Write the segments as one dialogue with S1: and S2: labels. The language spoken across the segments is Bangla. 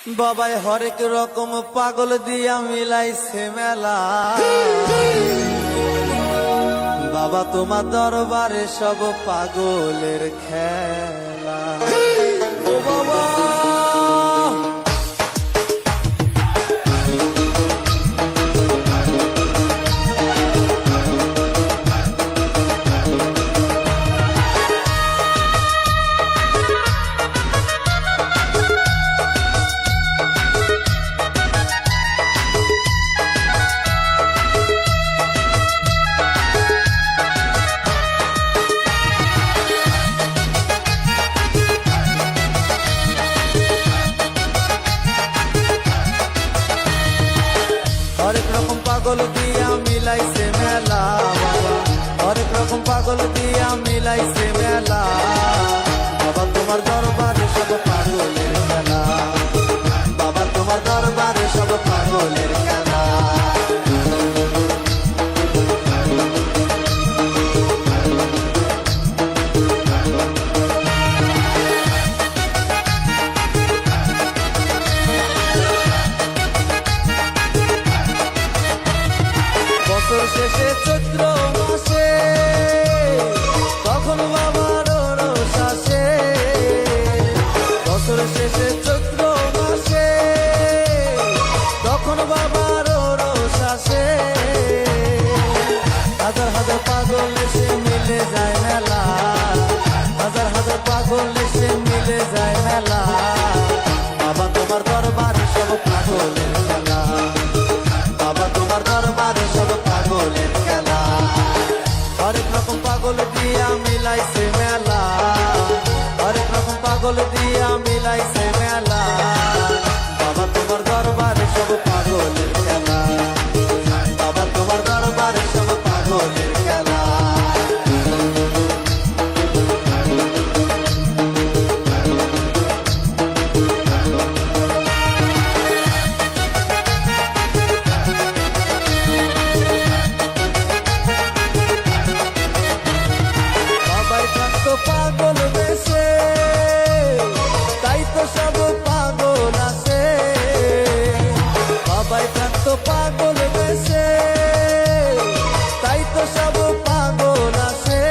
S1: বাবাই হরেক রকম পাগল দিয়া মিলাইছে মেলা। বাবা তোমার দরবারে সব পাগলের খেলা। ও বাবা হরেক রকম পাগল দিয়া মিলাইছে মেলা। বাবা হরেক রকম পাগল দিয়া মিলাইছে মেলা। বাবা তোমার দরবারে সব পাগলের খেলা। বাবা তোমার দরবারে সব পাগলের খেলা। বছর শেষে চৈত্র মাসে তখন বাবার রোষ আসে। বছর শেষে চৈত্র মাসে তখন বাবার রোষ আসে। হাজার হাজার পাগল এসে মিলে যায় মেলা। হাজার হাজার পাগল এসে মিলে যায় মেলা। বাবা তোমার দরবারে সব পাগলের খেলা। বাবা তোমার দরবারে সব পাগলের খেলা। হরেক রকম পাগল দিয়া মিলাইছে মেলা। হরেক রকম পাগল দিয়া মিলাইছে মেলা। বাবা তোমার দরবারে সব পাগলের খেলা। বাবা তোমার দরবারে সব পাগলের খেলা। পাগল বেশে তাই তো সব পাগল আছে। বাবাই থাকত পাগল বেশে তাই তো সব পাগল আছে।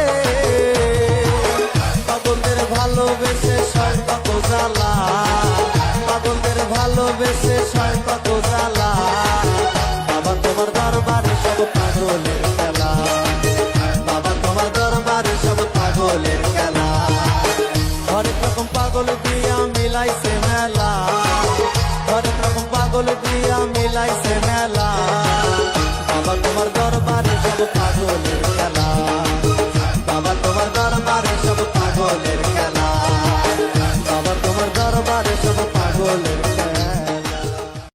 S1: পাগলদের ভালোবেসে সয় কত জ্বালা। পাগলদের ভালোবেসে সয় কত